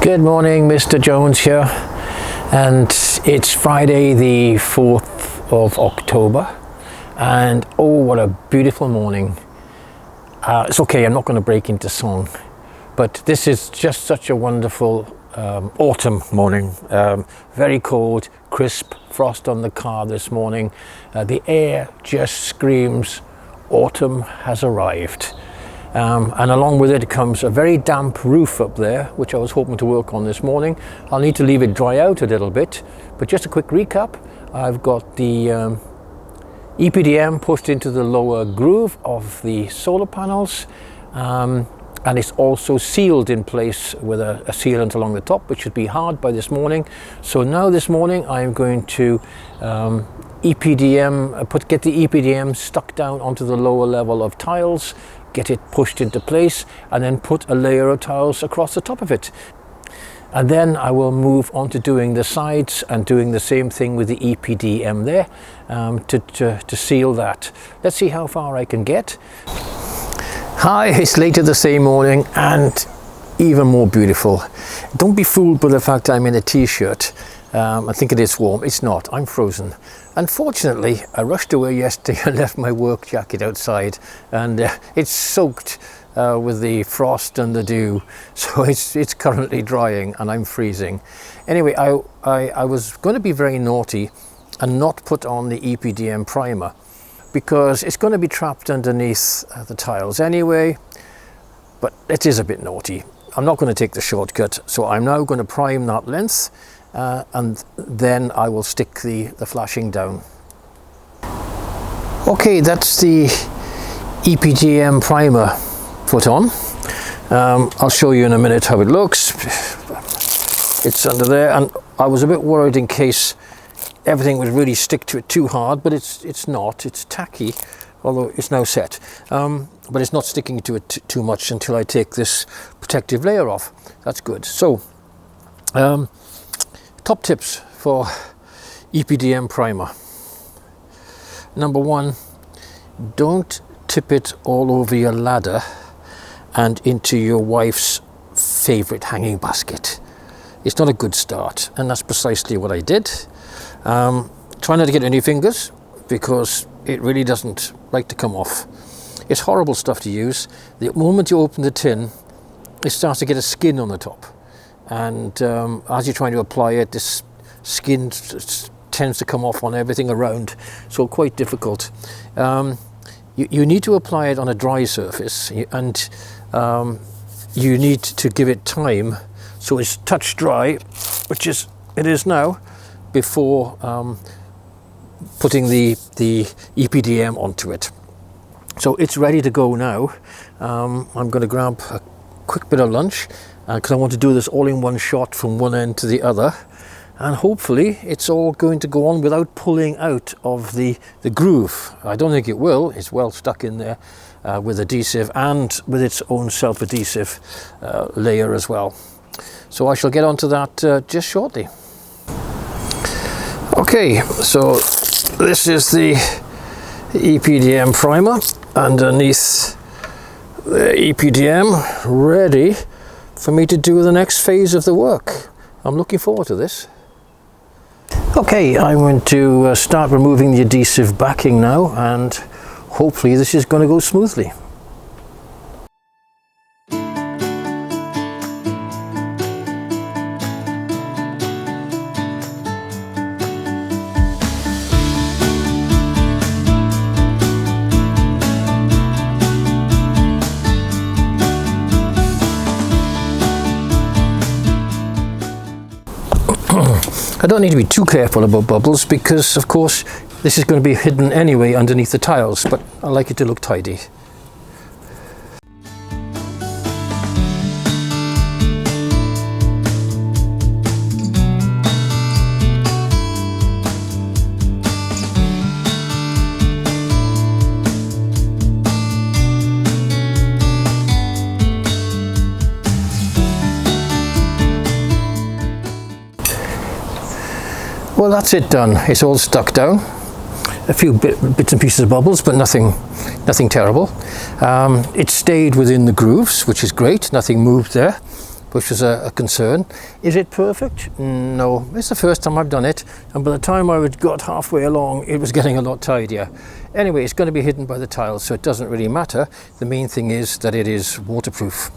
Good morning, Mr. Jones here, and it's Friday the 4th of October, and oh, what a beautiful morning. It's okay, I'm not going to break into song, but this is just such a wonderful autumn morning. Very cold, crisp, frost on the car this morning. The air just screams autumn has arrived. And along with it comes a very damp roof up there, which I was hoping to work on this morning. I'll need to leave it dry out a little bit, but just a quick recap. I've got the EPDM pushed into the lower groove of the solar panels, and it's also sealed in place with a sealant along the top, which should be hard by this morning. So now this morning I'm going to get the EPDM stuck down onto the lower level of tiles, get it pushed into place, and then put a layer of tiles across the top of it. And then I will move on to doing the sides and doing the same thing with the EPDM there to seal that. Let's see how far I can get. Hi, it's later the same morning and even more beautiful. Don't be fooled by the fact I'm in a t-shirt. I think it is warm. It's not. I'm frozen. Unfortunately, I rushed away yesterday and left my work jacket outside, and it's soaked with the frost and the dew, so it's currently drying and I'm freezing. Anyway, I was going to be very naughty and not put on the EPDM primer, because it's going to be trapped underneath the tiles anyway, but it is a bit naughty. I'm not going to take the shortcut, so I'm now going to prime that length, and then I will stick the flashing down. Okay, that's the EPDM primer put on. I'll show you in a minute how it looks. It's under there, and I was a bit worried in case everything would really stick to it too hard, but it's not. It's tacky, although it's now set. But it's not sticking to it too much until I take this protective layer off. That's good. So, top tips for EPDM primer. Number one, don't tip it all over your ladder and into your wife's favorite hanging basket. It's not a good start, and that's precisely what I did. Try not to get any fingers, because it really doesn't like to come off. It's horrible stuff to use. The moment you open the tin, it starts to get a skin on the top, and as you're trying to apply it, this skin tends to come off on everything around, so quite difficult. You need to apply it on a dry surface, and you need to give it time so it's touch dry, which it is now, before putting the EPDM onto it. So it's ready to go now. I'm going to grab a quick bit of lunch, because I want to do this all in one shot from one end to the other, and hopefully it's all going to go on without pulling out of the groove. I don't think it will. It's well stuck in there with adhesive and with its own self-adhesive layer as well. So I shall get onto that just shortly. Okay, so this is the EPDM primer underneath the EPDM, ready for me to do the next phase of the work. I'm looking forward to this. Okay, I'm going to start removing the adhesive backing now, and hopefully this is going to go smoothly. I don't need to be too careful about bubbles, because of course this is going to be hidden anyway underneath the tiles, but I like it to look tidy. Well, that's it done. It's all stuck down. A few bits and pieces of bubbles, but nothing terrible. It stayed within the grooves, which is great. Nothing moved there. which was a concern. Is it perfect? No, it's the first time I've done it, and by the time I got halfway along, it was getting a lot tidier. Anyway, it's going to be hidden by the tiles, so it doesn't really matter. The main thing is that it is waterproof.